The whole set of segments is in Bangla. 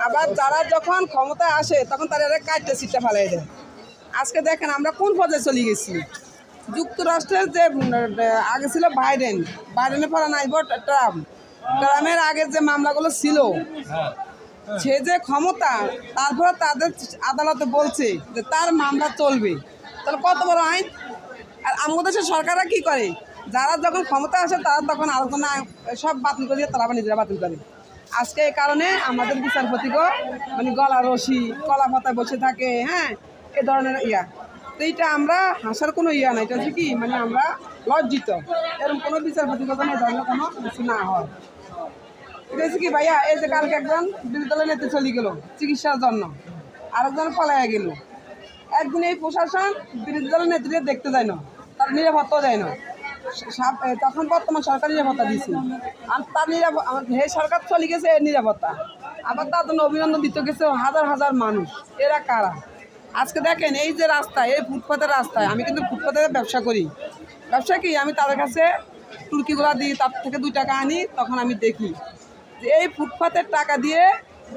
আবার যারা যখন ক্ষমতায় আসে তখন তারা কাটতে সিটটা ফেলাই দেয়। আজকে দেখেন আমরা কোন পর্যায়ে চলে গেছি। যুক্তরাষ্ট্রের যে আগে ছিল বাইডেনের পরে নাইব ট্রাম্পের আগের যে মামলাগুলো ছিল, সে যে ক্ষমতা, তারপরে তাদের আদালতে বলছে যে তার মামলা চলবে, তাহলে কত বড় আইন। আর আমাদের দেশের সরকাররা কি করে, যারা যখন ক্ষমতা আসে তারা তখন আলোচনা সব বাতিল করে দিয়ে তারা আবার নিজেরা বাতিল করে। আজকে এই কারণে আমাদের বিচারপতিকেও মানে গলা রশি কলা পাতায় বসে থাকে, হ্যাঁ, এ ধরনের ইয়া। তো এইটা আমরা হাসার কোনো ইয়া নাই, এটা হচ্ছে কি মানে আমরা লজ্জিত, এরকম কোনো বিচারপতি কোনো ধরনের কোনো কিছু না হয়। এটা হচ্ছে কি ভাইয়া, এই যে কালকে একজন বিরোধী দলের নেতা চলে গেল চিকিৎসার জন্য, আরেকজন পলাইয়া গেল। একদিন এই প্রশাসন বিরোধী দলের নেত্রীদের দেখতে যায় না, তার নিরাপত্তাও দেয় না। তখন বর্তমান সরকার নিরাপত্তা দিচ্ছে, আর তার হে সরকার চলে গেছে এর নিরাপত্তা, আবার তার জন্য অভিনন্দন দিতে গেছে হাজার হাজার মানুষ। এরা কারা? আজকে দেখেন এই যে রাস্তায়, এই ফুটপাতের রাস্তায়, আমি কিন্তু ফুটপাতে ব্যবসা করি। ব্যবসা কি, আমি তাদের কাছে টুরকিগুলা দিই, তার থেকে 2 টাকা আনি, তখন আমি দেখি যে এই ফুটপাতের টাকা দিয়ে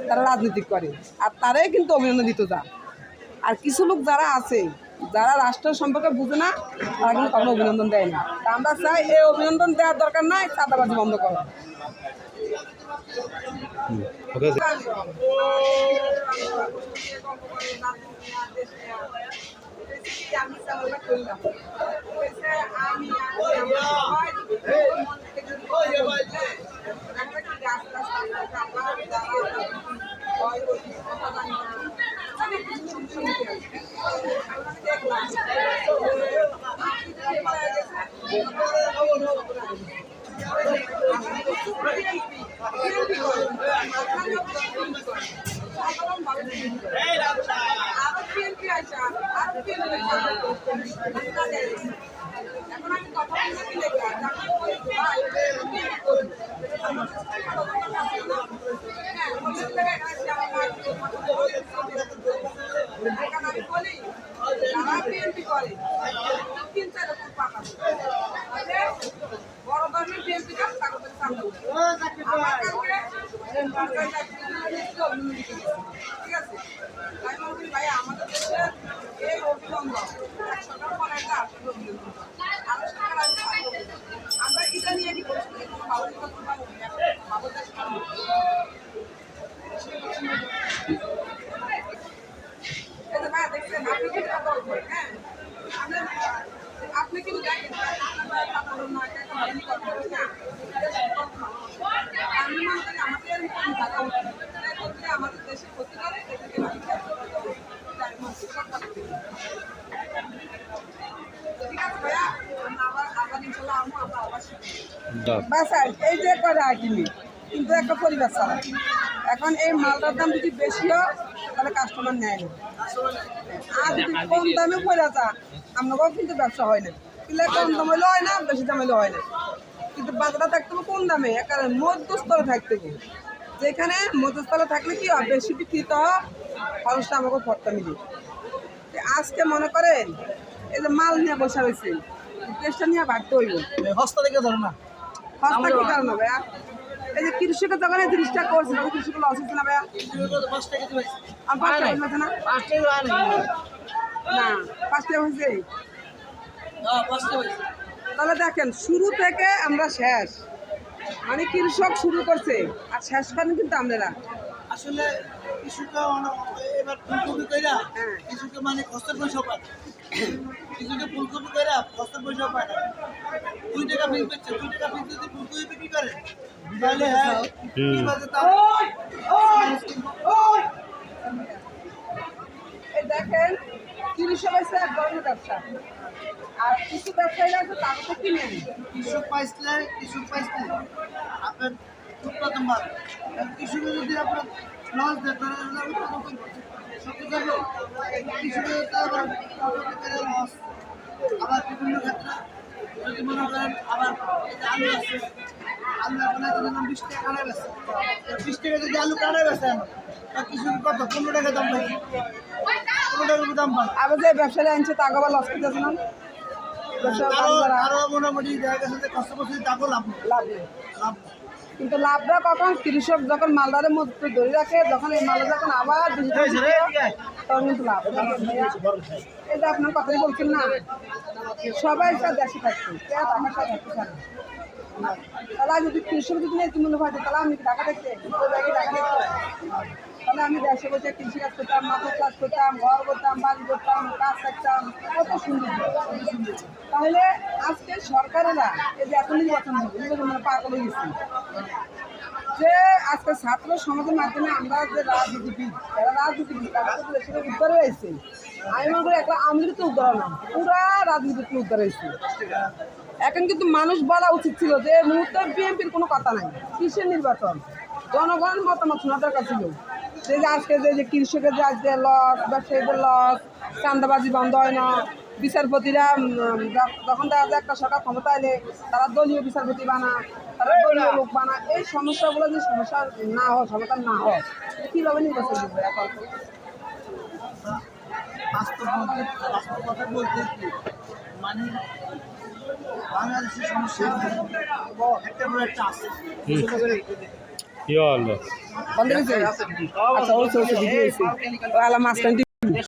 তারা রাজনীতি করে, আর তারাই কিন্তু অভিনন্দন দিতে যায়। আর কিছু লোক যারা আছে, যারা রাষ্ট্র সম্পর্কে বুঝে না, তারা কিন্তু কখনো অভিনন্দন দেয় না। তা আমরা চাই এই অভিনন্দন দেওয়ার দরকার নাই, চাঁদাবাজি বন্ধ করো। আপনি কিন্তু দেখেন আমাদের দেশের ক্ষতি করে এই যে করে কিনি, কিন্তু একটা পরিবার ছাড়া। এখন এই মালটার দাম যদি বেশিও তাহলে কাস্টমার নেয় না, আর যদি কম দামে পড়ে যা আপনাকেও কিন্তু ব্যবসা হয় না। কিনলে কম দাম হইলে হয় না, বেশি দাম হইলে হয় না, কিন্তু বাজারটা থাকতে হবে কোন দামে, একেবারে মধ্যস্থলে থাকতে হবে। যেখানে মধ্যস্থলে থাকলে কি হয়, বেশি বিক্রিত হয়, খরচটা আমাকে ভরতে মিলে। আজকে মনে করেন এই যে মাল নিয়ে বসা হয়েছে, টেস্টটা নিয়ে ভাগতে হইব, হস্তা থেকে ধরো না, হস্তা কি কারণ ভাইয়া? এই যে কৃষকের যখন এই জিনিসটা করছে তখন কৃষকগুলো অসুস্থ না ভাইয়া? আর 5 টাকা হয়েছে না? না 5 টাকা হয়েছে। তাহলে দেখেন শুরু থেকে আমরা শেষ, মানে কৃষক শুরু করছে আর শেষ করেন কিন্তু আমরা। আসলে কৃষকরা এবার ফুলকপি কইরা কৃষকে মানে কষ্টের পয়সা পায়, কৃষকে ফুলকপি কইরা কষ্টের পয়সা পায় না। 2 টাকা পিস বেচছে, 2 টাকা পিস যদি ফুলকপি বিক্রি করে তাহলে দেখেন কৃষক হয়েছে এক ধরনের ব্যবসা, আর কিছু ব্যবসায়ীরা আছে তাদের তো কিনে আনে। কৃষক পাইলে আপনার উৎপাদন বাড়ে, কৃষকে যদি আপনার লস দেয় তাহলে উৎপাদন সত্যি থাকবে। কৃষকের লস আবার বিভিন্ন ক্ষেত্রে যদি মনে করেন আবার আলু আছে, আলু এখন যদি 20 টাকা কানে বেছে, 20 টাকা যদি আলু কানে বেছে তা কৃষকের কত 15 টাকা দাম পাই, 15 টাকা দাম পায়। আবার যে ব্যবসায়ী আনছে তাকে আবার লস করতেছে না, আরো মোটামুটি দেখা গেছে যে কষ্ট করছে তাকেও লাভ লাভ নেই। কিন্তু লাভটা কখন কৃষক যখন মালদারের মধ্যে ধরে রাখে, যখন এই মালদা যখন আবার তখন কিন্তু লাভ। এটা আপনার কথাই বলছেন না, সবাই তার দেশে থাকছে, কে টাকার সাথে থাকতে পারে। তাহলে যদি কৃষক যদি নীতি মূল্য পাইতো তাহলে আমি কি টাকা দেখতে টাকা দেখতে, তাহলে আমি দেশে বসে কৃষিকাজ করতাম, মাছের চাষ করতাম, ঘর করতাম, বাড়ি করতাম, কাজ থাকতাম, কত সুন্দর। তাহলে আজকে সরকারেরা এই যে এত নির্বাচন মানে পাগল হয়ে গেছি যে আজকে ছাত্র সমাজের মাধ্যমে আমরা যে রাজনীতিবিদ, যারা রাজনীতিবিদ তারা তো দেশের উদ্ধার হয়েছে। আমি মনে করি একটা আমলির তো উদ্ধার না, পুরা রাজনীতিতে উদ্ধার হয়েছে। এখন কিন্তু মানুষ বলা উচিত ছিল যে মুহূর্তে বিএনপির কোনো কথা নাই, কিসের নির্বাচন, জনগণের মতামত শোনা দরকার ছিল। যে আজকে যে কৃষকের যে আজকে লস, ব্যবসায়ীদের লস, চাঁদাবাজি বন্ধ হয় না, বিচারপতিরা যখন দেখা যায় একটা সরকার ক্ষমতা এলে তারা দলীয় বিচারপতি বানা, তারা দলীয় লোক বানা, এই সমস্যাগুলো যে সমস্যা না হয়, সমাধান না হয়, কীভাবে নির্বাচন করবে এখন? বাস্তব কথা বলতে কি মানে বাংলাদেশের সমস্যা একটা বড় একটা আছে। কি হলো? আচ্ছা, ওই ভিডিও